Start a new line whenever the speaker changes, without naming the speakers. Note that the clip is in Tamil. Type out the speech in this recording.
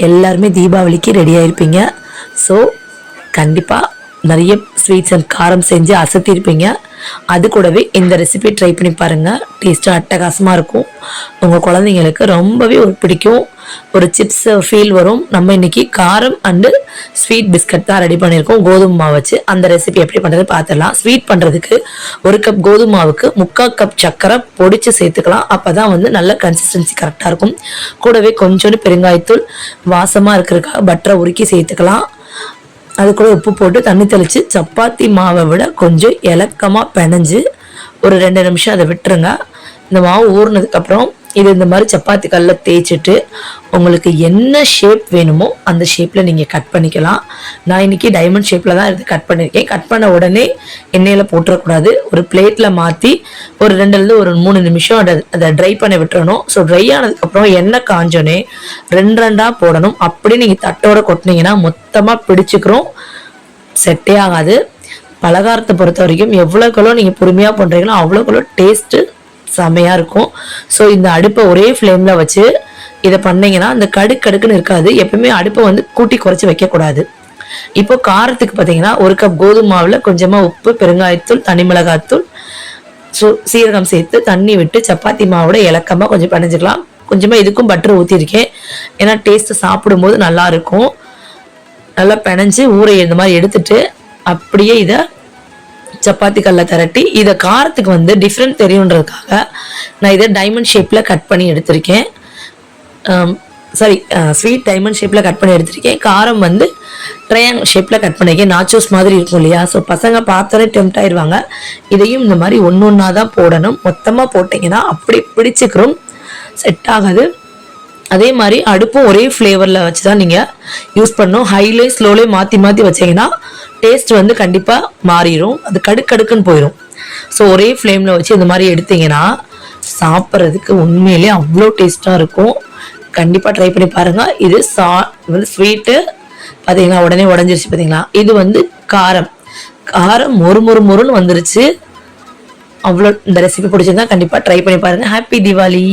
எல்லாருமே தீபாவளிக்கு ரெடி ஆயிருப்பீங்க. ஸோ கண்டிப்பாக நிறைய ஸ்வீட்ஸ் அண்ட் காரம் செஞ்சு அசத்திருப்பீங்க. அது கூடவே இந்த ரெசிபி ட்ரை பண்ணி பாருங்கள். டேஸ்ட்டாக அட்டகாசமாக இருக்கும். உங்கள் குழந்தைங்களுக்கு ரொம்பவே ஒரு பிடிக்கும். ஒரு சிப்ஸ் ஃபீல் வரும். நம்ம இன்னைக்கு காரம் அண்டு ஸ்வீட் பிஸ்கட் தான் ரெடி பண்ணியிருக்கோம் கோதுமை மாவு வச்சு. அந்த ரெசிபி எப்படி பண்ணுறது பார்த்துடலாம். ஸ்வீட் பண்ணுறதுக்கு 1 கப் கோதுமை மாவுக்கு 3/4 கப் சர்க்கரை பொடிச்சு சேர்த்துக்கலாம். அப்போ தான் வந்து நல்ல கன்சிஸ்டன்சி கரெக்டாக இருக்கும். கூடவே கொஞ்சோண்டு பெருங்காயத்தூள், வாசமாக இருக்கிறதுக்காக பட்டரை உருக்கி சேர்த்துக்கலாம். அது கூட உப்பு போட்டு தண்ணி தெளித்து சப்பாத்தி மாவை விட கொஞ்சம் இலக்கமாக பிணைஞ்சு ஒரு 2 நிமிஷம் அதை விட்டுருங்க. இந்த மாவு ஊறினதுக்கப்புறம் இது இந்த மாதிரி சப்பாத்தி கல்லில் தேய்ச்சிட்டு உங்களுக்கு என்ன ஷேப் வேணுமோ அந்த ஷேப்பில் நீங்கள் கட் பண்ணிக்கலாம். நான் இன்றைக்கி டைமண்ட் ஷேப்பில் தான் இது கட் பண்ணியிருக்கேன். கட் பண்ண உடனே எண்ணெயில் போட்டுறக்கூடாது. ஒரு பிளேட்டில் மாற்றி ஒரு 2லேருந்து ஒரு 3 நிமிஷம் அதை ட்ரை பண்ண விட்டுறணும். ஸோ ட்ரை ஆனதுக்கப்புறம் எண்ணெய் காஞ்சோன்னே 2 போடணும். அப்படி நீங்கள் தட்டோட கொட்டினீங்கன்னா மொத்தமாக பிடிச்சிக்கிறோம், செட்டே ஆகாது. பலகாரத்தை பொறுத்த வரைக்கும் எவ்வளோக்களோ நீங்கள் பொறுமையாக பண்ணுறீங்களோ அவ்வளோக்களோ டேஸ்ட்டு செமையாக இருக்கும். ஸோ இந்த அடுப்பை ஒரே ஃப்ளேமில் வச்சு இதை பண்ணிங்கன்னா அந்த கடுக்குன்னு இருக்காது. எப்பவுமே அடுப்பை வந்து கூட்டி குறைச்சி வைக்கக்கூடாது. இப்போ காரத்துக்கு பார்த்தீங்கன்னா 1 கப் கோதுமை மாவில் கொஞ்சமாக உப்பு, பெருங்காயத்தூள், தனி மிளகாத்தூள், சீரகம் சேர்த்து தண்ணி விட்டு சப்பாத்தி மாவோட இலக்கமாக கொஞ்சம் பிணைஞ்சிக்கலாம். கொஞ்சமாக இதுக்கும் பட்டர் ஊற்றிருக்கேன். ஏன்னா டேஸ்ட்டு சாப்பிடும்போது நல்லாயிருக்கும். நல்லா பிணைஞ்சு ஊற இந்த மாதிரி எடுத்துட்டு அப்படியே இதை சப்பாத்தி கல்ல திரட்டி இதை காரத்துக்கு வந்து டிஃப்ரெண்ட் தெரியுன்றதுக்காக நான் இதை டைமண்ட் ஷேப்பில் கட் பண்ணி எடுத்திருக்கேன். ஸ்வீட் டைமண்ட் ஷேப்பில் கட் பண்ணி எடுத்திருக்கேன். காரம் வந்து ட்ரையாங்கிள் ஷேப்பில் கட் பண்ணியிருக்கேன். நாச்சோஸ் மாதிரி இருக்கும் இல்லையா? ஸோ பசங்க பார்த்தோன்னே டெம்ப்ட் ஆயிடுவாங்க. இதையும் இந்த மாதிரி ஒன்றா தான் போடணும். மொத்தமாக போட்டிங்கன்னா அப்படி பிடிச்சிக்கிறோம், செட் ஆகாது. அதே மாதிரி அடுப்பும் ஒரே ஃப்ளேவரில் வச்சு தான் நீங்கள் யூஸ் பண்ணணும். ஹைலே ஸ்லோலே மாற்றி வச்சிங்கன்னா டேஸ்ட் வந்து கண்டிப்பாக மாறிடும். அது கடுக்குன்னு போயிடும். ஸோ ஒரே ஃப்ளேமில் வச்சு இந்த மாதிரி எடுத்தீங்கன்னா சாப்பிட்றதுக்கு உண்மையிலே அவ்வளோ டேஸ்ட்டாக இருக்கும். கண்டிப்பாக ட்ரை பண்ணி பாருங்கள். இது வந்து ஸ்வீட்டு பார்த்தீங்கன்னா உடனே உடஞ்சிருச்சு பார்த்தீங்களா? இது வந்து காரம் மொறுன்னு வந்துருச்சு. அவ்வளோ. இந்த ரெசிபி பிடிச்சிருந்தா கண்டிப்பாக ட்ரை பண்ணி பாருங்கள். ஹாப்பி தீபாவளி.